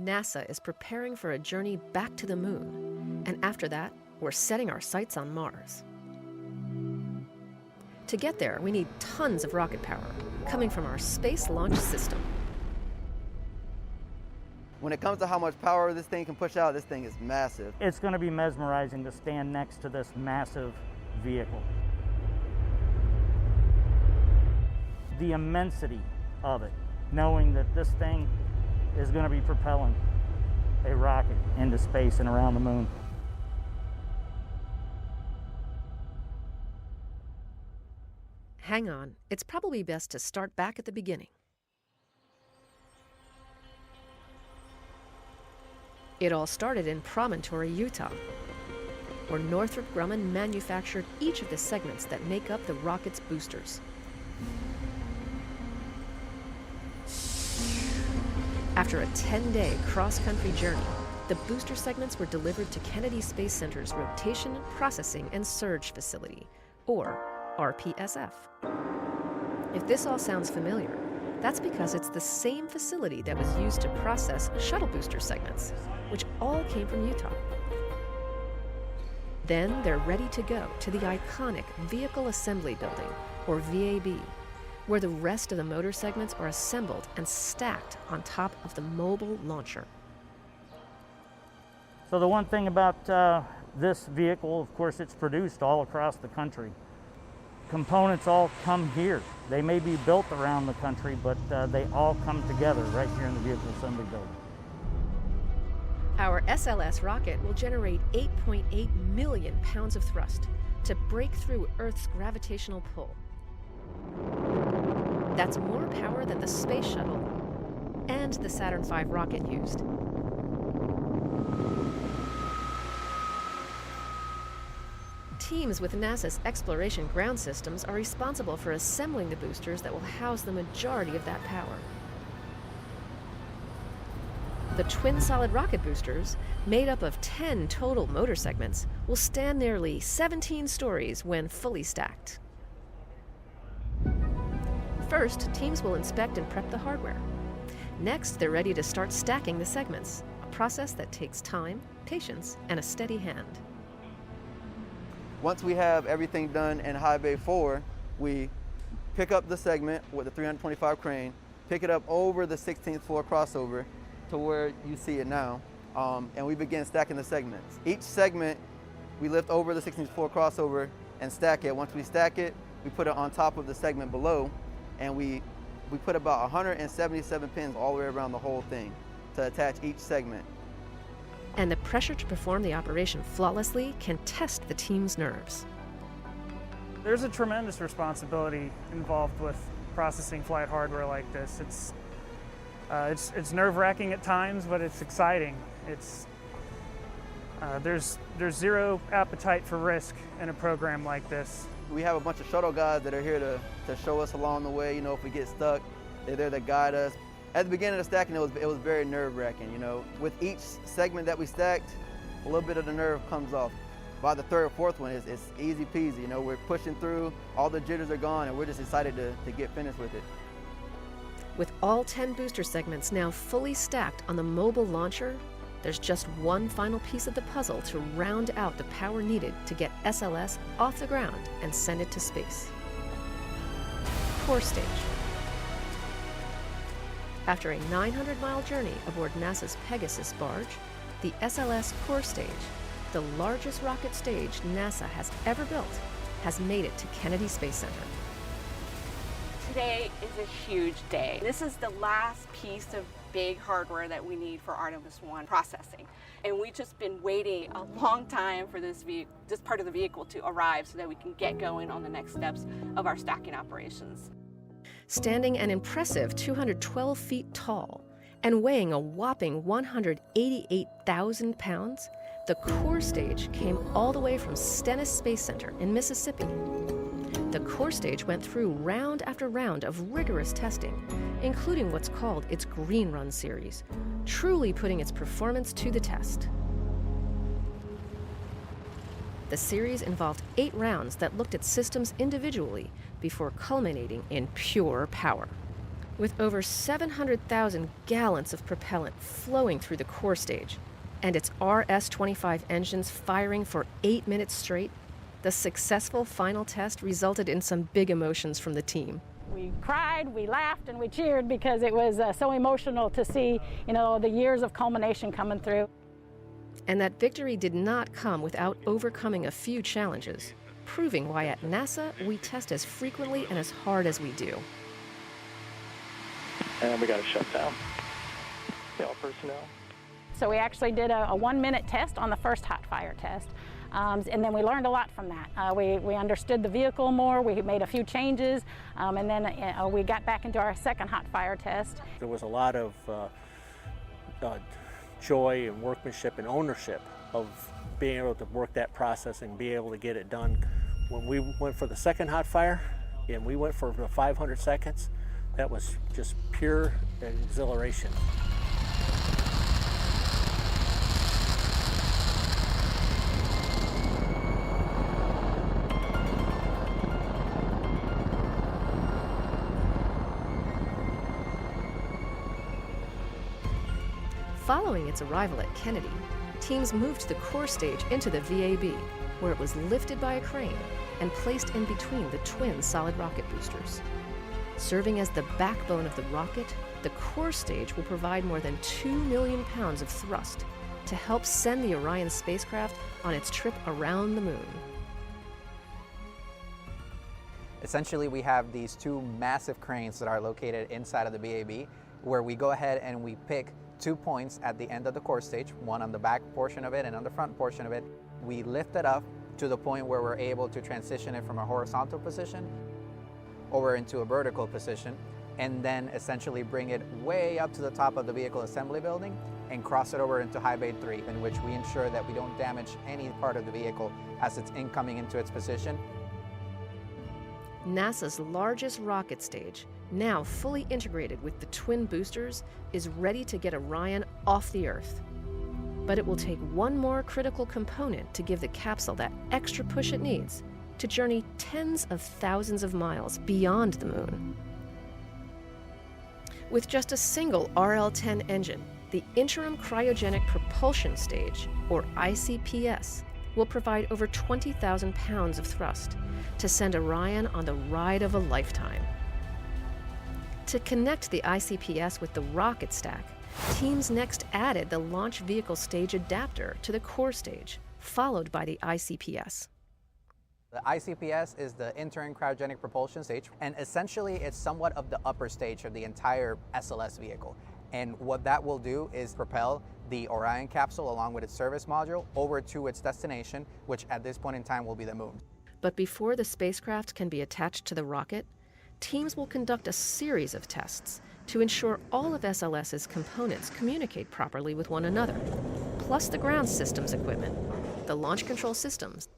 NASA is preparing for a journey back to the moon, and after that, we're setting our sights on Mars. To get there, we need tons of rocket power coming from our Space Launch System. When it comes to how much power this thing can push out, this thing is massive. It's going to be mesmerizing to stand next to this massive vehicle. The immensity of it, knowing that this thing is going to be propelling a rocket into space and around the moon. Hang on, it's probably best to start back at the beginning. It all started in Promontory, Utah, where Northrop Grumman manufactured each of the segments that make up the rocket's boosters. After a 10-day cross-country journey, the booster segments were delivered to Kennedy Space Center's Rotation, Processing, and Surge Facility, or RPSF. If this all sounds familiar, that's because it's the same facility that was used to process shuttle booster segments, which all came from Utah. Then they're ready to go to the iconic Vehicle Assembly Building, or VAB, where the rest of the motor segments are assembled and stacked on top of the mobile launcher. So the one thing about this vehicle, of course, it's produced all across the country. Components all come here. They may be built around the country, but they all come together right here in the Vehicle Assembly Building. Our SLS rocket will generate 8.8 million pounds of thrust to break through Earth's gravitational pull. That's more power than the space shuttle and the Saturn V rocket used. Teams with NASA's Exploration Ground Systems are responsible for assembling the boosters that will house the majority of that power. The twin solid rocket boosters, made up of 10 total motor segments, will stand nearly 17 stories when fully stacked. First, teams will inspect and prep the hardware. Next, they're ready to start stacking the segments, a process that takes time, patience, and a steady hand. Once we have everything done in High Bay 4, we pick up the segment with the 325 crane, pick it up over the 16th floor crossover to where you see it now, and we begin stacking the segments. Each segment, we lift over the 16th floor crossover and stack it. Once we stack it, we put it on top of the segment below, and we put about 177 pins all the way around the whole thing to attach each segment. And the pressure to perform the operation flawlessly can test the team's nerves. There's a tremendous responsibility involved with processing flight hardware like this. It's nerve-wracking at times, but it's exciting. It's There's zero appetite for risk in a program like this. We have a bunch of shuttle guys that are here to show us along the way. You know, if we get stuck, they're there to guide us. At the beginning of the stacking, it was very nerve-wracking. You know, with each segment that we stacked, a little bit of the nerve comes off. By the third or fourth one, it's easy peasy. You know, we're pushing through, all the jitters are gone, and we're just excited to get finished with it. With all 10 booster segments now fully stacked on the mobile launcher, there's just one final piece of the puzzle to round out the power needed to get SLS off the ground and send it to space. Core stage. After a 900-mile journey aboard NASA's Pegasus barge, the SLS core stage, the largest rocket stage NASA has ever built, has made it to Kennedy Space Center. Today is a huge day. This is the last piece of big hardware that we need for Artemis 1 processing. And we've just been waiting a long time for this part of the vehicle to arrive so that we can get going on the next steps of our stacking operations. Standing an impressive 212 feet tall and weighing a whopping 188,000 pounds, the core stage came all the way from Stennis Space Center in Mississippi. The core stage went through round after round of rigorous testing, including what's called its Green Run series, truly putting its performance to the test. The series involved 8 rounds that looked at systems individually before culminating in pure power. With over 700,000 gallons of propellant flowing through the core stage and its RS-25 engines firing for 8 minutes straight, the successful final test resulted in some big emotions from the team. We cried, we laughed, and we cheered because it was so emotional to see, the years of culmination coming through. And that victory did not come without overcoming a few challenges, proving why at NASA we test as frequently and as hard as we do. And we got to shut down. All personnel. So we actually did a 1-minute test on the first hot fire test. And then we learned a lot from that. We understood the vehicle more, we made a few changes, and then we got back into our second hot fire test. There was a lot of joy and workmanship and ownership of being able to work that process and be able to get it done. When we went for the second hot fire and we went for the 500 seconds, that was just pure exhilaration. Following its arrival at Kennedy, teams moved the core stage into the VAB, where it was lifted by a crane and placed in between the twin solid rocket boosters. Serving as the backbone of the rocket, the core stage will provide more than 2 million pounds of thrust to help send the Orion spacecraft on its trip around the moon. Essentially, we have these 2 massive cranes that are located inside of the VAB, where we go ahead and we pick 2 points at the end of the core stage, one on the back portion of it and on the front portion of it. We lift it up to the point where we're able to transition it from a horizontal position over into a vertical position, and then essentially bring it way up to the top of the vehicle assembly building and cross it over into high bay 3, in which we ensure that we don't damage any part of the vehicle as it's incoming into its position. NASA's largest rocket stage, now fully integrated with the twin boosters, is ready to get Orion off the Earth. But it will take one more critical component to give the capsule that extra push it needs to journey tens of thousands of miles beyond the moon. With just a single RL-10 engine, the Interim Cryogenic Propulsion Stage, or ICPS, will provide over 20,000 pounds of thrust to send Orion on the ride of a lifetime. To connect the ICPS with the rocket stack, teams next added the launch vehicle stage adapter to the core stage, followed by the ICPS. The ICPS is the Interim Cryogenic Propulsion Stage, and essentially it's somewhat of the upper stage of the entire SLS vehicle. And what that will do is propel the Orion capsule along with its service module over to its destination, which at this point in time will be the moon. But before the spacecraft can be attached to the rocket, teams will conduct a series of tests to ensure all of SLS's components communicate properly with one another, plus the ground systems equipment, the launch control systems,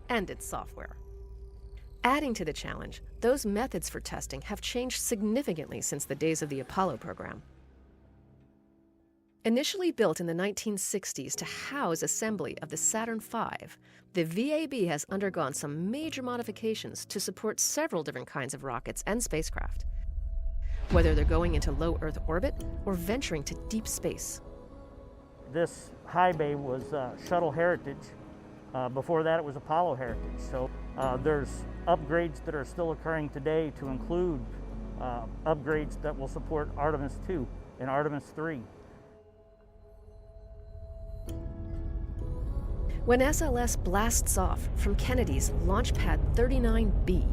and its software. Adding to the challenge, those methods for testing have changed significantly since the days of the Apollo program. Initially built in the 1960s to house assembly of the Saturn V, the VAB has undergone some major modifications to support several different kinds of rockets and spacecraft, whether they're going into low Earth orbit or venturing to deep space. This high bay was Shuttle Heritage. Before that, it was Apollo Heritage. So there's upgrades that are still occurring today to include upgrades that will support Artemis 2 and Artemis 3. When SLS blasts off from Kennedy's Launch Pad 39B,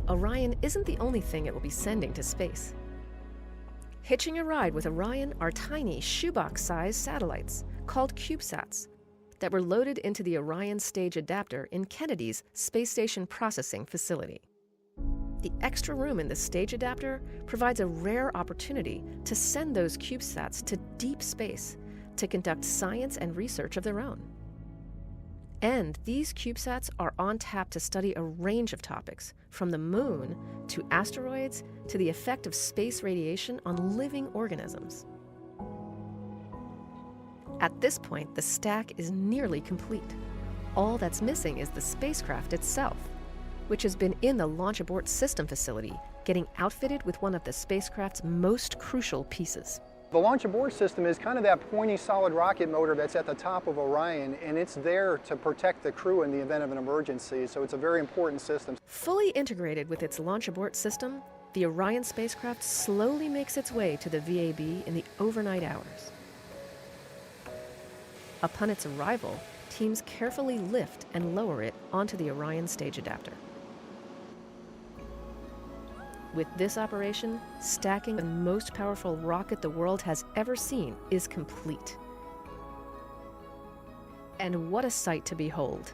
Orion isn't the only thing it will be sending to space. Hitching a ride with Orion are tiny shoebox-sized satellites called CubeSats that were loaded into the Orion stage adapter in Kennedy's Space Station Processing Facility. The extra room in the stage adapter provides a rare opportunity to send those CubeSats to deep space to conduct science and research of their own. And these CubeSats are on tap to study a range of topics, from the moon to asteroids to the effect of space radiation on living organisms. At this point, the stack is nearly complete. All that's missing is the spacecraft itself, which has been in the Launch Abort System facility, getting outfitted with one of the spacecraft's most crucial pieces. The Launch Abort System is kind of that pointy solid rocket motor that's at the top of Orion, and it's there to protect the crew in the event of an emergency, so it's a very important system. Fully integrated with its Launch Abort System, the Orion spacecraft slowly makes its way to the VAB in the overnight hours. Upon its arrival, teams carefully lift and lower it onto the Orion stage adapter. With this operation, stacking the most powerful rocket the world has ever seen is complete. And what a sight to behold.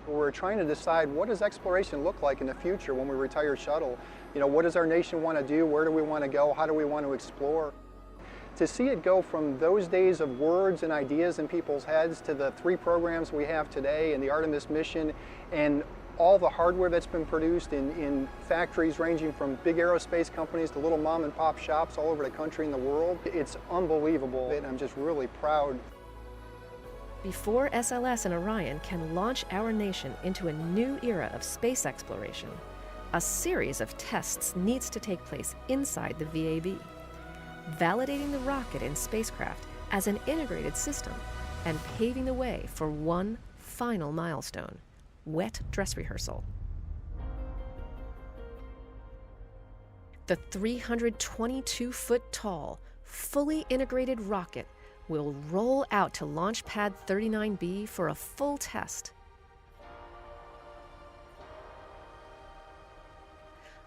We're trying to decide, what does exploration look like in the future when we retire shuttle? You know, what does our nation want to do? Where do we want to go? How do we want to explore? To see it go from those days of words and ideas in people's heads to the 3 programs we have today and the Artemis mission and all the hardware that's been produced in factories ranging from big aerospace companies to little mom and pop shops all over the country and the world. It's unbelievable, and I'm just really proud. Before SLS and Orion can launch our nation into a new era of space exploration, a series of tests needs to take place inside the VAB, validating the rocket and spacecraft as an integrated system and paving the way for one final milestone: wet dress rehearsal. The 322-foot-tall, fully integrated rocket will roll out to Launch Pad 39B for a full test,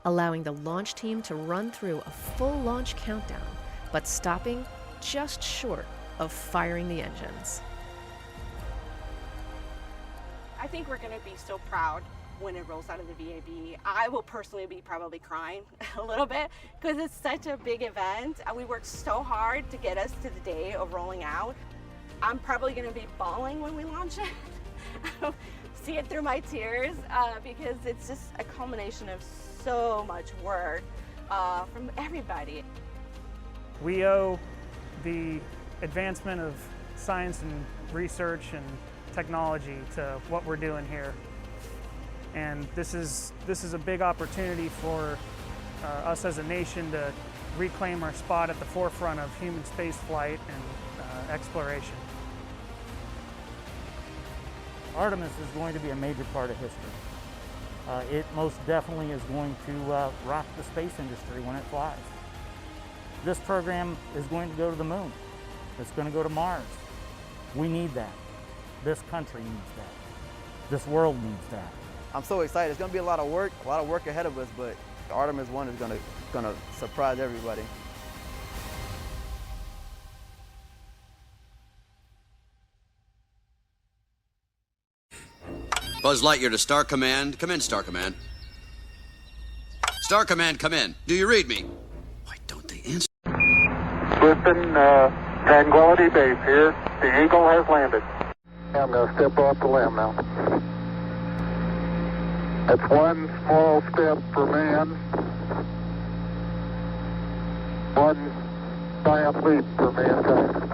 allowing the launch team to run through a full launch countdown, but stopping just short of firing the engines. I think we're going to be so proud when it rolls out of the VAB. I will personally be probably crying a little bit because it's such a big event. We worked so hard to get us to the day of rolling out. I'm probably going to be bawling when we launch it. See it through my tears because it's just a culmination of so much work from everybody. We owe the advancement of science and research and technology to what we're doing here. And this is a big opportunity for us as a nation to reclaim our spot at the forefront of human space flight and exploration. Artemis is going to be a major part of history. It most definitely is going to rock the space industry when it flies. This program is going to go to the moon. It's going to go to Mars. We need that. This country needs that. This world needs that. I'm so excited. It's going to be a lot of work ahead of us, but Artemis 1 is going to surprise everybody. Buzz Lightyear to Star Command. Come in, Star Command. Star Command, come in. Do you read me? Why don't they answer? Listen, Tranquility Base here. The Eagle has landed. I'm going to step off the limb now. That's one small step for man, one giant leap for mankind.